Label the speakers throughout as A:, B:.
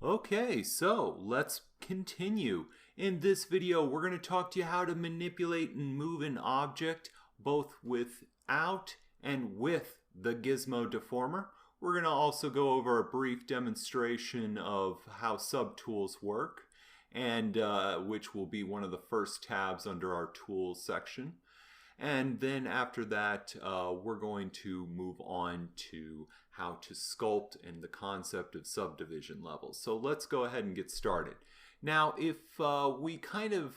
A: Okay, so let's continue. In this video, we're going to talk to you how to manipulate and move an object both without and with the Gizmo deformer. We're going to also go over a brief demonstration of how Subtools work, and which will be one of the first tabs under our Tools section. And then after that, we're going to move on to how to sculpt and the concept of subdivision levels. So let's go ahead and get started. Now, if we kind of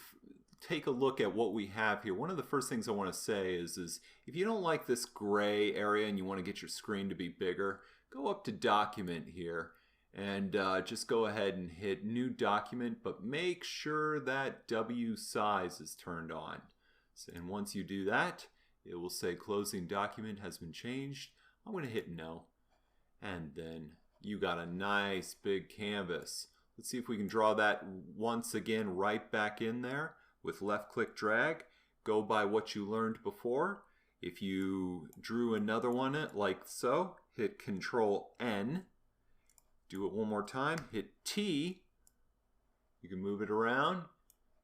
A: take a look at what we have here, one of the first things I want to say is if you don't like this gray area and you want to get your screen to be bigger, go up to Document here and just go ahead and hit New Document, but make sure that W size is turned on. And once you do that, it will say closing document has been changed. I'm going to hit no. And then you got a nice big canvas. Let's see if we can draw that once again right back in there with left click drag. Go by what you learned before. If you drew another one like so, hit Control N. Do it one more time, hit T. You can move it around.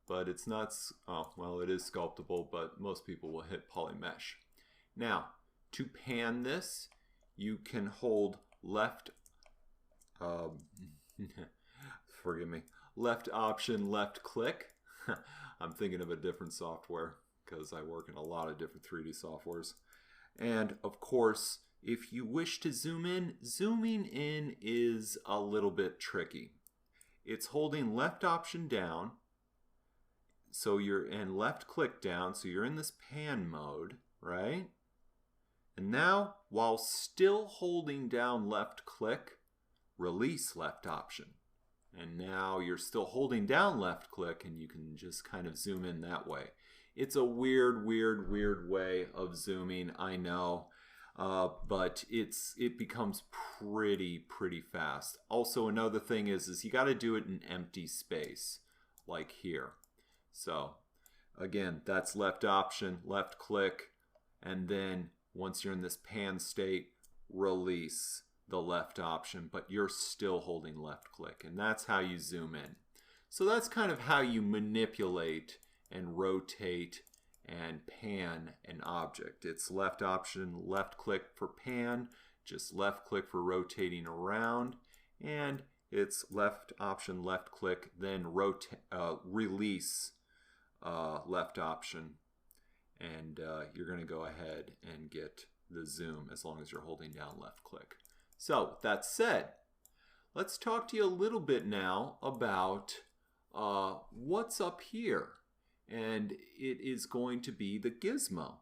A: But it's not, oh, well, it is sculptable, but most people will hit polymesh. Now, to pan this, you can hold left, forgive me, left option, left click. I'm thinking of a different software because I work in a lot of different 3D softwares. And of course, if you wish to zoom in, zooming in is a little bit tricky. It's holding left option down. So you're in left click down, so you're in this pan mode, right? And now, while still holding down left click, release left option. And now you're still holding down left click and you can just kind of zoom in that way. It's a weird way of zooming, I know, but it becomes pretty fast. Also, another thing is you got to do it in empty space, like here. So again, that's left option, left click, and then once you're in this pan state, release the left option, but you're still holding left click, and that's how you zoom in. So that's kind of how you manipulate and rotate and pan an object. It's left option, left click for pan, just left click for rotating around, and it's left option, left click, then release left option, and you're going to go ahead and get the zoom as long as you're holding down left click. So that said, let's talk to you a little bit now about what's up here, and it is going to be the gizmo.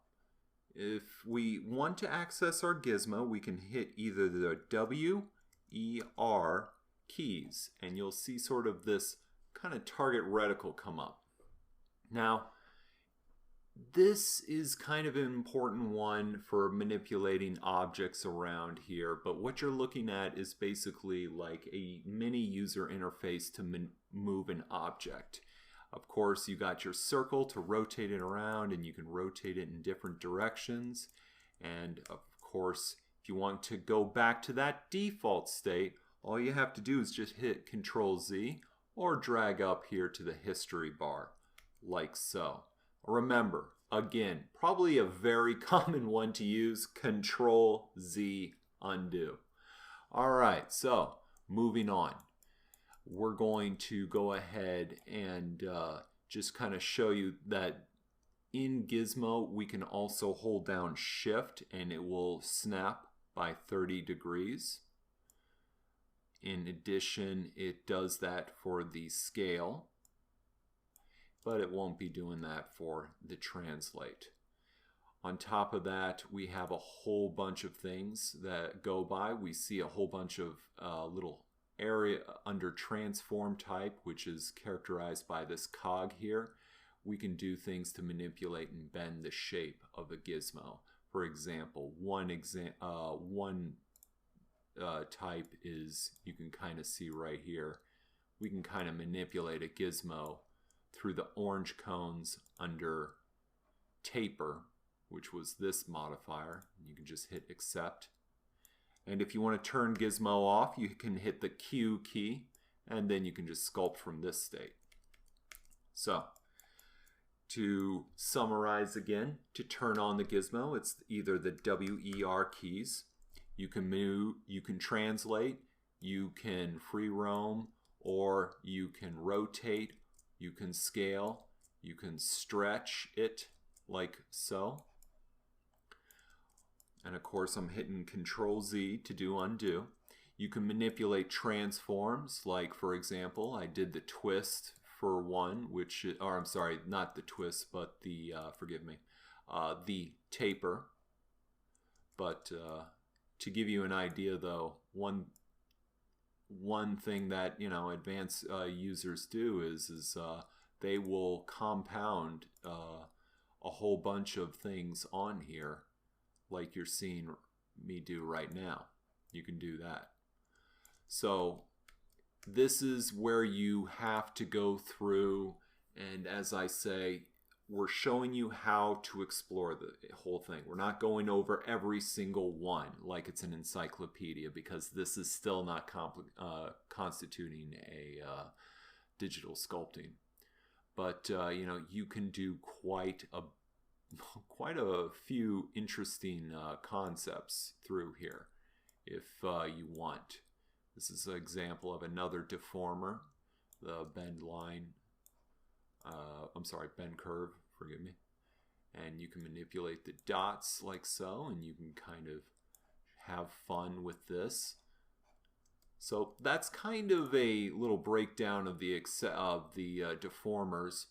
A: If we want to access our gizmo, we can hit either the W, E, R keys, and you'll see sort of this kind of target reticle come up. Now, this is kind of an important one for manipulating objects around here, but what you're looking at is basically like a mini user interface to move an object. Of course, you got your circle to rotate it around, and you can rotate it in different directions. And of course, if you want to go back to that default state, all you have to do is just hit Control Z or drag up here to the history bar, like so. Remember, again, probably a very common one to use, Control Z undo. All right, so moving on. We're going to go ahead and just kind of show you that in Gizmo we can also hold down Shift and it will snap by 30 degrees. In addition, it does that for the scale, but it won't be doing that for the translate. On top of that, we have a whole bunch of things that go by. We see a whole bunch of little area under transform type, which is characterized by this cog here. We can do things to manipulate and bend the shape of a gizmo. For example, one type is, you can kind of see right here, we can kind of manipulate a gizmo through the orange cones under taper, which was this modifier. You can just hit accept. And if you want to turn Gizmo off, you can hit the Q key and then you can just sculpt from this state. So to summarize again, to turn on the gizmo, it's either the WER keys. You can move, you can translate, you can free roam, or you can rotate, you can scale, you can stretch it like so. And of course I'm hitting Control Z to do undo. You can manipulate transforms, like for example I did the twist for one, which, or I'm sorry, not the twist, but the, forgive me, the taper. But to give you an idea though, one thing that, you know, advanced users do is they will compound a whole bunch of things on here, like you're seeing me do right now. You can do that. So this is where you have to go through, and as I say, we're showing you how to explore the whole thing. We're not going over every single one like it's an encyclopedia, because this is still not constituting a digital sculpting. But you know, you can do quite a few interesting concepts through here if you want. This is an example of another deformer, the bend line, bend curve, forgive me. And you can manipulate the dots like so, and you can kind of have fun with this. So that's kind of a little breakdown of the deformers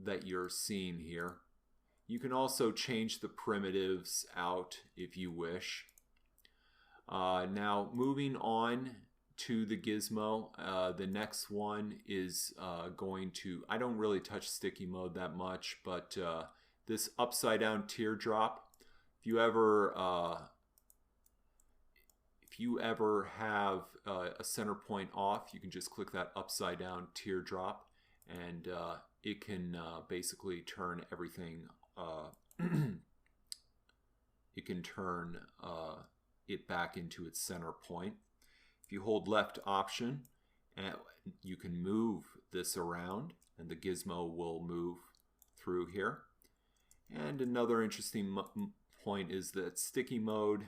A: that you're seeing here. You can also change the primitives out if you wish. Now moving on to the gizmo, the next one is going to, I don't really touch sticky mode that much, but this upside down teardrop, if you ever have a center point off, you can just click that upside down teardrop, and it can basically turn everything, it can turn it back into its center point. If you hold left option, you can move this around, and the gizmo will move through here. And another interesting point is that sticky mode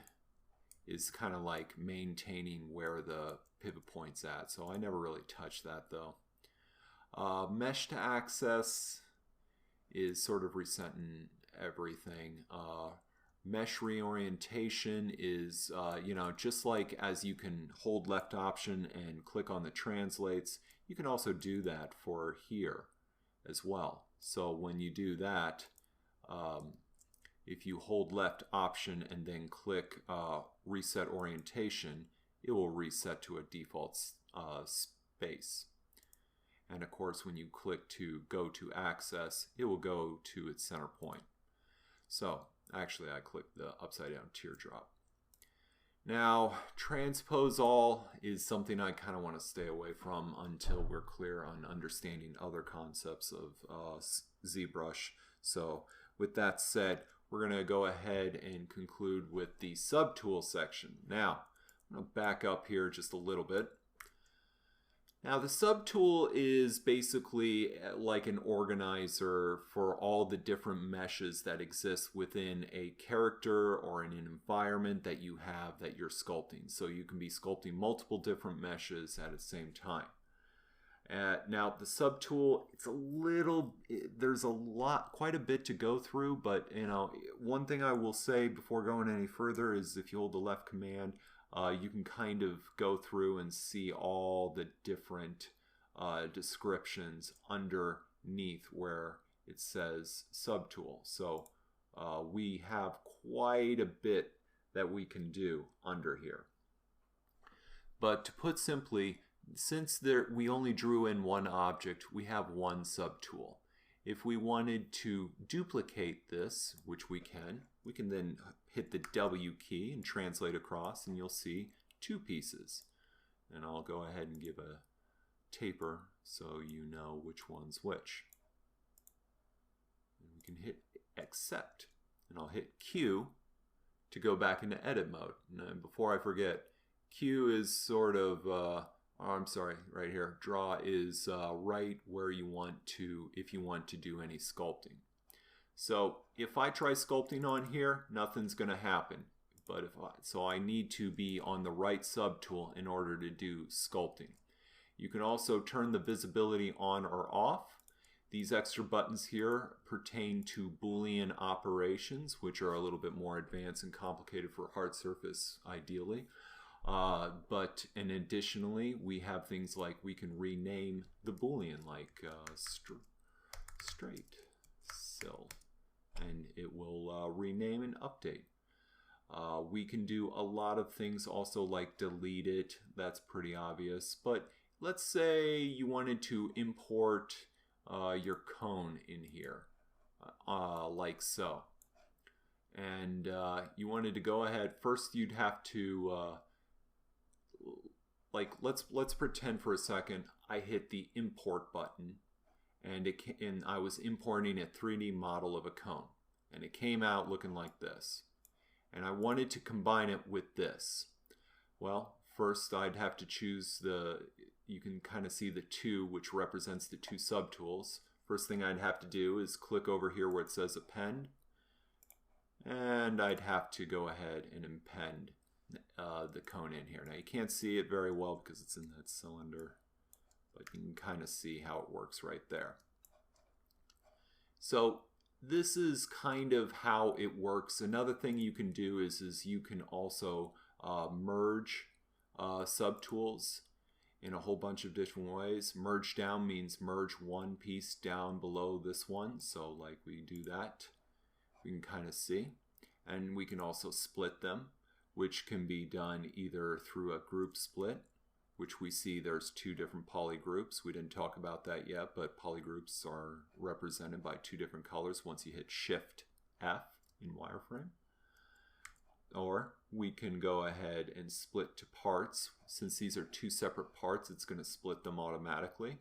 A: is kind of like maintaining where the pivot point's at, so I never really touched that though. Mesh to access is sort of resetting everything. Mesh reorientation is, you know, just like as you can hold left option and click on the translates, you can also do that for here as well. So when you do that, if you hold left option and then click reset orientation, it will reset to a default space. And of course, when you click to go to access, it will go to its center point. So actually, I clicked the upside down teardrop. Now, transpose all is something I kind of want to stay away from until we're clear on understanding other concepts of ZBrush. So with that said, we're going to go ahead and conclude with the subtool section. Now, I'm going to back up here just a little bit. Now the subtool is basically like an organizer for all the different meshes that exist within a character or in an environment that you have that you're sculpting. So you can be sculpting multiple different meshes at the same time. Now the subtool, there's quite a bit to go through, but you know, one thing I will say before going any further is if you hold the left command, you can kind of go through and see all the different descriptions underneath where it says subtool. So we have quite a bit that we can do under here. But to put simply, since we only drew in one object, we have one subtool. If we wanted to duplicate this, which we can then hit the W key and translate across, and you'll see two pieces. And I'll go ahead and give a taper so you know which one's which. And we can hit accept, and I'll hit Q to go back into edit mode. And before I forget, Q is sort of I'm sorry, right here. Draw is right where you want to, if you want to do any sculpting. So if I try sculpting on here, nothing's going to happen. But so I need to be on the right subtool in order to do sculpting. You can also turn the visibility on or off. These extra buttons here pertain to Boolean operations, which are a little bit more advanced and complicated for hard surface, ideally. And additionally, we have things like we can rename the Boolean, like straight sill, and it will rename and update. We can do a lot of things also, like delete it. That's pretty obvious. But let's say you wanted to import your cone in here, like so. And you wanted to go ahead. First, you'd have to, like, let's pretend for a second I hit the import button, and I was importing a 3D model of a cone, and it came out looking like this. And I wanted to combine it with this. Well, first I'd have to choose you can kind of see the 2, which represents the 2 subtools. First thing I'd have to do is click over here where it says append, and I'd have to go ahead and append the cone in here. Now you can't see it very well because it's in that cylinder, but you can kind of see how it works right there. So this is kind of how it works. Another thing you can do is you can also merge subtools in a whole bunch of different ways. Merge down means merge one piece down below this one. So like we do that, we can kind of see. And we can also split them, which can be done either through a group split, which we see there's 2 different polygroups. We didn't talk about that yet, but polygroups are represented by 2 different colors once you hit Shift F in wireframe. Or we can go ahead and split to parts. Since these are 2 separate parts, it's going to split them automatically.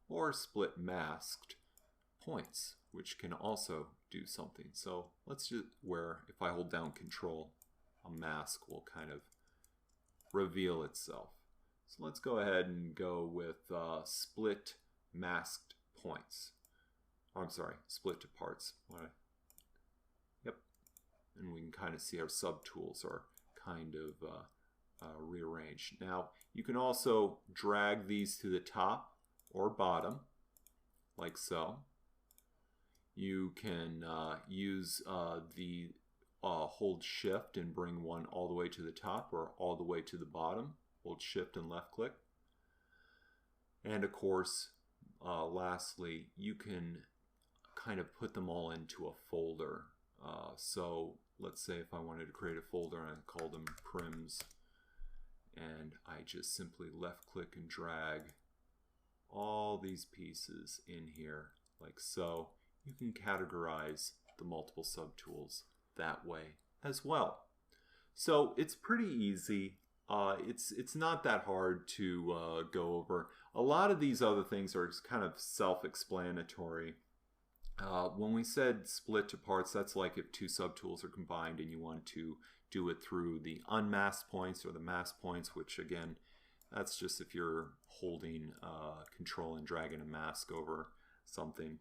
A: Or split masked points, which can also do something. So let's just, if I hold down Control, a mask will kind of reveal itself. So let's go ahead and go with split masked points. Oh, I'm sorry, split to parts. Yep. And we can kind of see our subtools are kind of rearranged. Now, you can also drag these to the top or bottom, like so. You can use the hold Shift and bring one all the way to the top or all the way to the bottom. Hold Shift and left click. And of course, lastly, you can kind of put them all into a folder. So let's say if I wanted to create a folder and I call them prims, and I just simply left click and drag all these pieces in here like so. You can categorize the multiple subtools that way as well. So it's pretty easy. It's not that hard to go over. A lot of these other things are kind of self-explanatory. When we said split to parts, that's like if 2 subtools are combined and you want to do it through the unmasked points or the masked points, which again, that's just if you're holding Control and dragging a mask over something.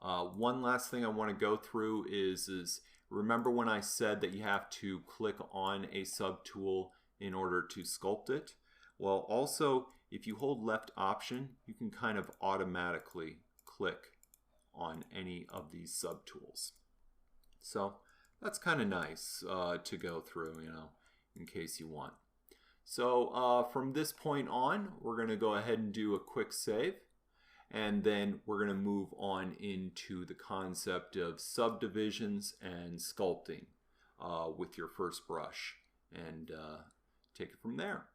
A: One last thing I want to go through is remember when I said that you have to click on a subtool in order to sculpt it? Well, also, if you hold left option, you can kind of automatically click on any of these subtools. So that's kind of nice to go through, you know, in case you want. So from this point on, we're going to go ahead and do a quick save. And then we're going to move on into the concept of subdivisions and sculpting with your first brush, and take it from there.